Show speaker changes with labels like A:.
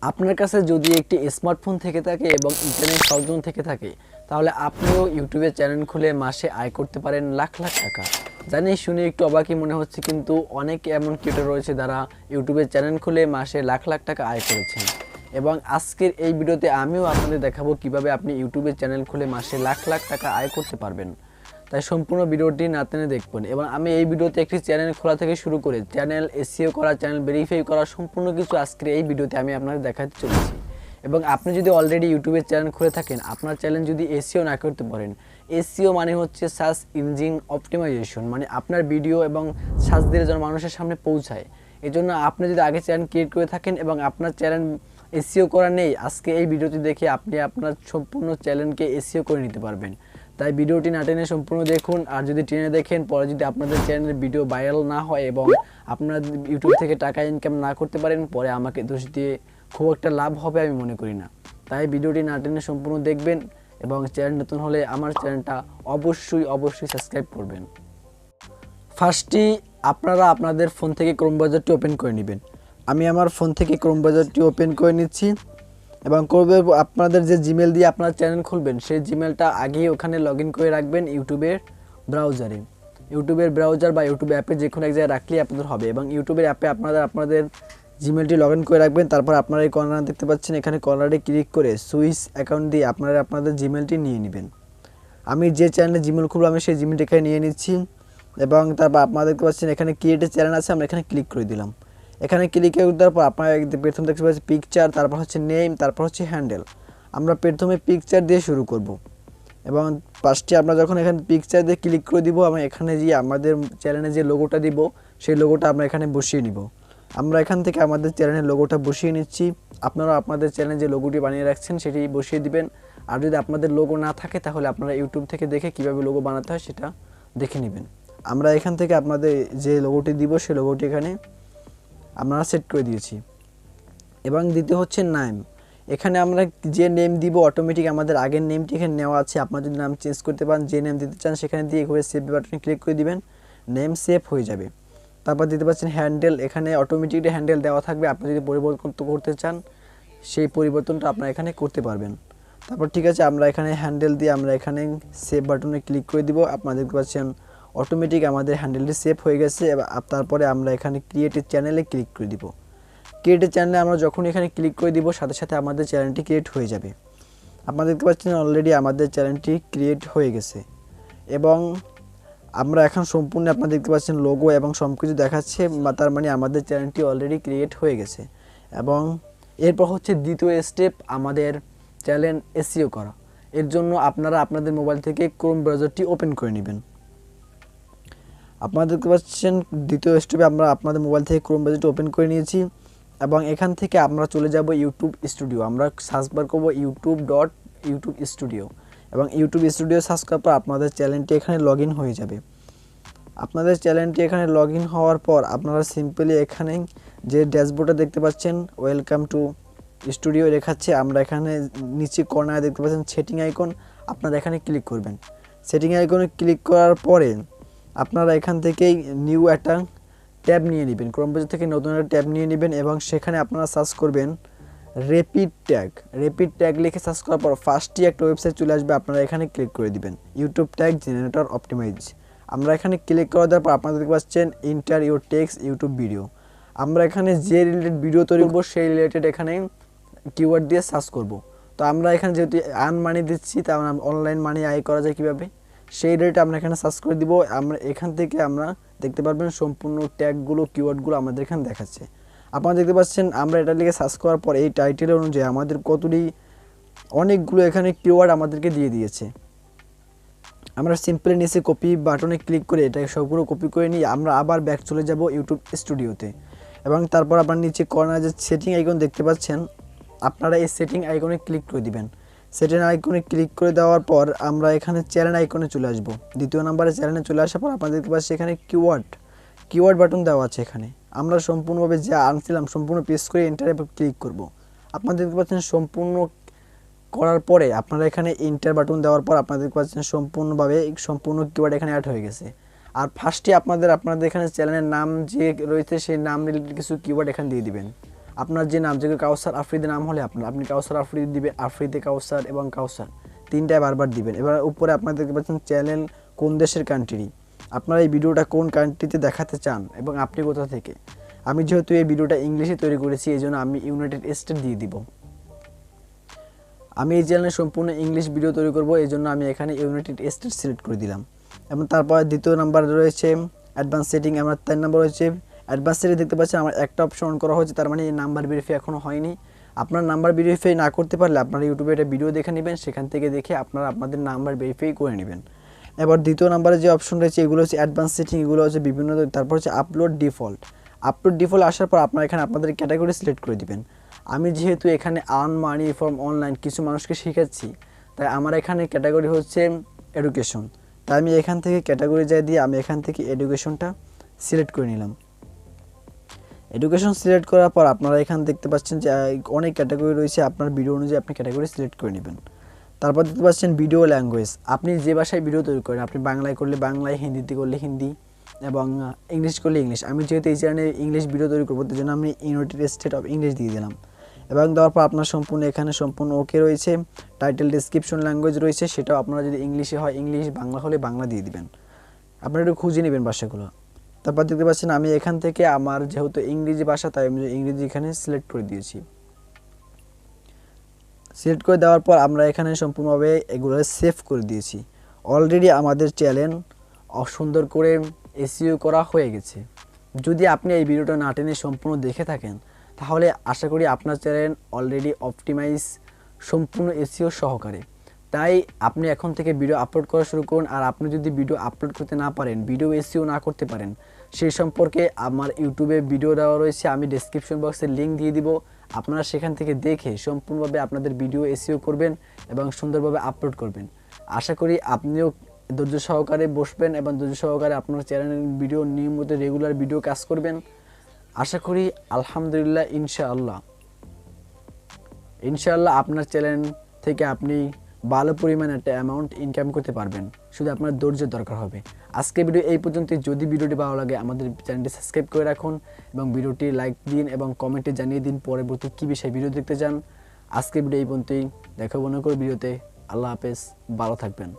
A: আপনার কাছে যদি একটি স্মার্টফোন থেকে থাকে এবং ইন্টারনেট সংযোগ থেকে থাকে তাহলে আপনিও ইউটিউবে চ্যানেল খুলে মাসে আয় করতে পারেন লাখ লাখ টাকা। জানি শুনে একটু অবাকই মনে হচ্ছে, কিন্তু অনেক এমন ক্রিয়েটর রয়েছে যারা ইউটিউবে চ্যানেল খুলে মাসে লাখ লাখ টাকা আয় করেছেন। এবং আজকের এই ভিডিওতে আমিও আপনাদের দেখাবো কিভাবে আপনি ইউটিউবে চ্যানেল খুলে মাসে লাখ লাখ টাকা আয় করতে পারবেন। তাই সম্পূর্ণ ভিডিওটি না টেনে দেখবেন। এবং আমি এই ভিডিওতে একটি চ্যানেল খোলা থেকে শুরু করে চ্যানেল এসইও করা, চ্যানেল ভেরিফাই করা সম্পূর্ণ কিছু আজকের এই ভিডিওতে আমি আপনাদের দেখাতে চলেছি। এবং আপনি যদি অলরেডি ইউটিউবের চ্যানেল খুলে থাকেন, আপনার চ্যানেল যদি এসইও না করতে পারেন, এসইও মানে হচ্ছে সার্চ ইঞ্জিন অপটিমাইজেশন, মানে আপনার ভিডিও এবং সার্চ দিলে যেন মানুষের সামনে পৌঁছায়। এই জন্য আপনি যদি আগে চ্যানেল ক্রিয়েট করে থাকেন এবং আপনার চ্যানেল এসইও করা নেই, আজকে এই ভিডিওটি দেখে আপনি আপনার সম্পূর্ণ চ্যানেলকে এসইও করে নিতে পারবেন। তাই ভিডিওটি না টেনে সম্পূর্ণ দেখুন। আর যদি টেনে দেখেন পরে যদি আপনাদের চ্যানেলের ভিডিও ভাইরাল না হয় এবং আপনারা ইউটিউব থেকে টাকা ইনকাম না করতে পারেন, পরে আমাকে দোষ দিয়ে খুব একটা লাভ হবে আমি মনে করি না। তাই ভিডিওটি না টেনে সম্পূর্ণ দেখবেন এবং চ্যানেল নতুন হলে আমার চ্যানেলটা অবশ্যই সাবস্ক্রাইব করবেন। ফার্স্টই আপনারা আপনাদের ফোন থেকে ক্রোম ব্রাউজারটি ওপেন করে নেবেন। আমি আমার ফোন থেকে ক্রোম ব্রাউজারটি ওপেন করে নিচ্ছি এবং করবে আপনাদের যে জিমেল দিয়ে আপনার চ্যানেল খুলবেন সেই জিমেলটা আগেই ওখানে লগ ইন করে রাখবেন ইউটিউবের ব্রাউজারে। ইউটিউবের ব্রাউজার বা ইউটিউব অ্যাপে যে কোনো এক জায়গায় রাখলেই আপনাদের হবে। এবং ইউটিউবের অ্যাপে আপনাদের জিমেলটি লগ ইন করে রাখবেন। তারপর আপনারা এই কর্নার দেখতে পাচ্ছেন, এখানে কর্নারে ক্লিক করে সুইচ অ্যাকাউন্ট দিয়ে আপনারা আপনাদের জিমেলটি নিয়ে নেবেন। আমি যে চ্যানেলে জিমেল খুলবো আমি সেই জিমেলটি এখানে নিয়ে নিচ্ছি। এবং তারপর আপনারা দেখতে পাচ্ছেন এখানে ক্রিয়েটেড চ্যানেল আছে, আমরা এখানে ক্লিক করে দিলাম। এখানে ক্লিক করে দেওয়ার পর আপনারা প্রথম দেখতে পাচ্ছেন পিকচার, তারপর হচ্ছে নেম, তারপর হচ্ছে হ্যান্ডেল। আমরা প্রথমে পিকচার দিয়ে শুরু করব। এবং ফার্স্টে আমরা যখন এখানে পিকচার দিয়ে ক্লিক করে দিব, আমরা এখানে যে আমাদের চ্যানেলে যে লোগোটা দিব সেই লোগোটা আমরা এখানে বসিয়ে নিব। আমরা এখান থেকে আমাদের চ্যানেলের লোগোটা বসিয়ে নিচ্ছি। আপনারা আপনাদের চ্যানেলে যে লোগোটি বানিয়ে রাখছেন সেটি বসিয়ে দিবেন। আর যদি আপনাদের লোগো না থাকে তাহলে আপনারা ইউটিউব থেকে দেখে কীভাবে লোগো বানাতে হয় সেটা দেখে নেবেন। আমরা এখান থেকে আপনাদের যে লোগোটি দিব সেই লোগোটি এখানে আমরা সেট করে দিয়েছি। এবং দিতে হচ্ছে নেম। এখানে আমরা যে নেম দিব অটোমেটিক আমাদের আগের নেমটি এখানে নেওয়া আছে। আপনারা যদি নাম চেঞ্জ করতে পারেন, যে নেম দিতে চান সেখানে দিয়ে এভাবে সেভ বাটনে ক্লিক করে দিবেন, নেম সেভ হয়ে যাবে। তারপর দিতে পাচ্ছেন হ্যান্ডেল, এখানে অটোমেটিকলি হ্যান্ডেল দেওয়া থাকবে। আপনি যদি পরিবর্তন করতে চান সেই পরিবর্তনটা আপনারা এখানে করতে পারবেন। তারপর ঠিক আছে, আমরা এখানে হ্যান্ডেল দিয়ে আমরা এখানে সেভ বাটনে ক্লিক করে দিব। আপনারা দেখতে পাচ্ছেন অটোমেটিক আমাদের হ্যান্ডেলটি সেভ হয়ে গেছে। তারপরে আমরা এখানে ক্রিয়েটেড চ্যানেলে ক্লিক করে দিব। ক্রিয়েটেড চ্যানেলে আমরা যখন এখানে ক্লিক করে দিব সাথে সাথে আমাদের চ্যানেলটি ক্রিয়েট হয়ে যাবে। আপনারা দেখতে পাচ্ছেন অলরেডি আমাদের চ্যানেলটি ক্রিয়েট হয়ে গেছে। এবং আমরা এখন সম্পূর্ণ আপনারা দেখতে পাচ্ছেন লোগো এবং সব কিছু দেখাচ্ছে, তার মানে আমাদের চ্যানেলটি অলরেডি ক্রিয়েট হয়ে গেছে। এবং এরপর হচ্ছে দ্বিতীয় স্টেপ আমাদের চ্যানেল এসইও করা। এর জন্য আপনারা আপনাদের মোবাইল থেকে ক্রোম ব্রাউজারটি ওপেন করে নেবেন। আপনারা দেখতে পাচ্ছেন দ্বিতীয় স্টেপে আমরা আপনাদের মোবাইল থেকে ক্রোম ব্রাউজারটি ওপেন করে নিয়েছি। এবং এখান থেকে আমরা চলে যাব ইউটিউব স্টুডিও। আমরা সার্চ বার করব ইউটিউব স্টুডিও। এবং ইউটিউব স্টুডিও সার্চ করার পর আপনাদের চ্যানেলটি এখানে লগ ইন হয়ে যাবে। আপনাদের চ্যানেলটি এখানে লগ ইন হওয়ার পর আপনারা সিম্পলি এখানে যে ড্যাশবোর্ডটা দেখতে পাচ্ছেন ওয়েলকাম টু স্টুডিও দেখাচ্ছে, আমরা এখানে নিচে কর্নারে দেখতে পাচ্ছেন সেটিং আইকন, আপনারা এখানে ক্লিক করবেন। সেটিং আইকনে ক্লিক করার পরে আপনারা এখান থেকেই নিউ একটা ট্যাব নিয়ে নেবেন, ক্রোম ব্রাউজার থেকে নতুন একটা ট্যাব নিয়ে নেবেন। এবং সেখানে আপনারা সার্চ করবেন রেপিড ট্যাগ লিখে সার্চ করার পর ফার্স্টই একটা ওয়েবসাইট চলে আসবে, আপনারা এখানে ক্লিক করে দিবেন ইউটিউব ট্যাগ জেনারেটর অপটিমাইজ। আমরা এখানে ক্লিক করে দেওয়ার পর আপনারা দেখতে পাচ্ছেন inter your text YouTube video. আমরা এখানে যে রিলেটেড ভিডিও তৈরি করবো সেই রিলেটেড এখানে কিওয়ার্ড দিয়ে সার্চ করব। তো আমরা এখানে যেহেতু আর্ন মানি দিচ্ছি, তা অনলাইন মানি আয় করা যায় কীভাবে সেই রিলেটেড আমরা এখানে সার্চ করে দিব। আমরা এখান থেকে আমরা দেখতে পারবেন সম্পূর্ণ ট্যাগগুলো কিওয়ার্ডগুলো আমাদের এখানে দেখাচ্ছে। আপনারা দেখতে পাচ্ছেন আমরা এটা লিখে সার্চ করার পর এই টাইটেল অনুযায়ী আমাদের অনেকগুলো এখানে কিওয়ার্ড আমাদেরকে দিয়ে দিয়েছে। আমরা সিম্পলি নিচে কপি বাটনে ক্লিক করে এটা সবগুলো কপি করে নিয়ে আমরা আবার ব্যাক চলে যাব ইউটিউব স্টুডিওতে। এবং তারপর আপনার নিচে কর্নারে যে সেটিং আইকন দেখতে পাচ্ছেন, আপনারা এই সেটিং আইকনে ক্লিক করে দিবেন। সেটিং আইকনে ক্লিক করে দেওয়ার পর আমরা এখানে চ্যানেল আইকনে চলে আসব। দ্বিতীয় নম্বরে চ্যানেলে চলে আসার পর আপনারা দেখতে পাচ্ছেন এখানে কিওয়ার্ড বাটন দেওয়া আছে। এখানে আমরা সম্পূর্ণভাবে যা আনছিলাম সম্পূর্ণ প্রেস করে এন্টারে ক্লিক করব। আপনারা দেখতে পাচ্ছেন সম্পূর্ণ করার পরে আপনারা এখানে এন্টার বাটন দেওয়ার পর আপনারা দেখতে পাচ্ছেন সম্পূর্ণ কিওয়ার্ড এখানে অ্যাড হয়ে গেছে। আর ফার্স্টে আপনাদের এখানে চ্যানেলের নাম যে রয়েছে সেই নাম রিলেটেড কিছু কিওয়ার্ড এখানে দিয়ে দিবেন। আপনার যে নাম, যে কাউসার আফ্রিদি নাম হলে আপনি কাউসার আফ্রিদি দিবেন, আফ্রিদি কাউসার এবং কাউসার তিনটায় বারবার দিবেন। এবার উপরে আপনারা দেখতে পাচ্ছেন চ্যানেল কোন দেশের কান্ট্রি, আপনারা এই ভিডিওটা কোন কান্ট্রিতে দেখাতে চান এবং আপনি কোথা থেকে। আমি যেহেতু এই ভিডিওটা ইংলিশে তৈরি করেছি এই জন্য আমি ইউনাইটেড স্টেট দিয়ে দিব। আমি এই চ্যানেলে সম্পূর্ণ ইংলিশ ভিডিও তৈরি করব, এই জন্য আমি এখানে ইউনাইটেড স্টেট সিলেক্ট করে দিলাম। এবং তারপর দ্বিতীয় নাম্বার রয়েছে অ্যাডভান্স সেটিং, আমার 3 নম্বর রয়েছে অ্যাডভান্স সেটিং। দেখতে পাচ্ছেন আমার একটা অপশন অন করা হয়েছে, তার মানে এই নাম্বার ভেরিফাই এখনও হয়নি। আপনার নাম্বার ভেরিফাই না করতে পারলে আপনারা ইউটিউবে একটা ভিডিও দেখে নেবেন, সেখান থেকে দেখে আপনারা আপনাদের নাম্বার ভেরিফাই করে নেবেন। এবার দ্বিতীয় নাম্বারে যে অপশন রয়েছে এগুলো হচ্ছে অ্যাডভান্স সেটিং, এগুলো হচ্ছে বিভিন্ন। তারপর হচ্ছে আপলোড ডিফল্ট আসার পর আপনারা এখানে আপনাদের ক্যাটাগরি সিলেক্ট করে দিবেন। আমি যেহেতু এখানে আর্ন মানি ফ্রম অনলাইন কিছু মানুষকে শেখাচ্ছি, তাই আমার এখানে ক্যাটাগরি হচ্ছে এডুকেশন। তাই আমি এখান থেকে ক্যাটাগরি যাই দিয়ে আমি এখান থেকে এডুকেশনটা সিলেক্ট করে নিলাম। এডুকেশন সিলেক্ট করার পর আপনারা এখানে দেখতে পাচ্ছেন যে অনেক ক্যাটাগরি রয়েছে, আপনার ভিডিও অনুযায়ী আপনি ক্যাটাগরি সিলেক্ট করে নেবেন। তারপর দেখতে পাচ্ছেন ভিডিও ল্যাঙ্গুয়েজ, আপনি যে ভাষায় ভিডিও তৈরি করেন, আপনি বাংলায় করলে বাংলায়, হিন্দিতে করলে হিন্দি এবং ইংলিশ করলে ইংলিশ। আমি যেহেতু এই চ্যানেলে ইংলিশ ভিডিও তৈরি করবো তার জন্য আমি ইউনাইটেড স্টেট অফ ইংলিশ দিয়ে দিলাম। এবং দেওয়ার পর আপনার সম্পূর্ণ এখানে সম্পূর্ণ ওকে রয়েছে। টাইটেল ডেসক্রিপশন ল্যাঙ্গুয়েজ রয়েছে, সেটাও আপনারা যদি ইংলিশে হয় ইংলিশ, বাংলা হলে বাংলা দিয়ে দিবেন। আপনারা একটু খুঁজে নেবেন ভাষাগুলো। তারপর দেখতে পাচ্ছেন আমি এখান থেকে আমার যেহেতু ইংরেজি ভাষা তাই আমি ইংরেজি এখানে সিলেক্ট করে দিয়েছি। সিলেক্ট করে দেওয়ার পর আমরা এখানে সম্পূর্ণভাবে এগুলো সেভ করে দিয়েছি। অলরেডি আমাদের চ্যানেল সুন্দর করে এসইও করা হয়ে গেছে। যদি আপনি এই ভিডিওটা না টেনে সম্পূর্ণ দেখে থাকেন তাহলে আশা করি আপনার চ্যানেল অলরেডি অপটিমাইজ সম্পূর্ণ এসইও সহকারে। তাই আপনি এখন থেকে ভিডিও আপলোড করা শুরু করুন। আর আপনি যদি ভিডিও আপলোড করতে না পারেন, ভিডিও এসইও না করতে পারেন, সেই সম্পর্কে আমার ইউটিউবে ভিডিও দেওয়া রয়েছে, আমি ডেসক্রিপশন বক্সে লিঙ্ক দিয়ে দিব। আপনারা সেখান থেকে দেখে সম্পূর্ণভাবে আপনাদের ভিডিও এসইও করবেন এবং সুন্দরভাবে আপলোড করবেন। আশা করি আপনিও ধৈর্য সহকারে বসবেন এবং ধৈর্য সহকারে আপনার চ্যানেলের ভিডিও নিয়মিত রেগুলার ভিডিও কাজ করবেন। আশা করি আলহামদুলিল্লাহ ইনশাআল্লাহ আপনার চ্যানেল থেকে আপনি ভালো পরিমাণ একটা অ্যামাউন্ট ইনকাম করতে পারবেন। শুধু আপনার ধৈর্যের দরকার হবে। আজকে ভিডিও এই পর্যন্ত। যদি ভিডিওটি ভালো লাগে আমাদের চ্যানেলটি সাবস্ক্রাইব করে রাখুন এবং ভিডিওটি লাইক দিন এবং কমেন্টে জানিয়ে দিন পরবর্তী কী বিষয়ে ভিডিও দেখতে চান। আজকে ভিডিও এই পর্যন্তই। দেখা মনে করে ভিডিওতে। আল্লাহ হাফেজ, ভালো থাকবেন।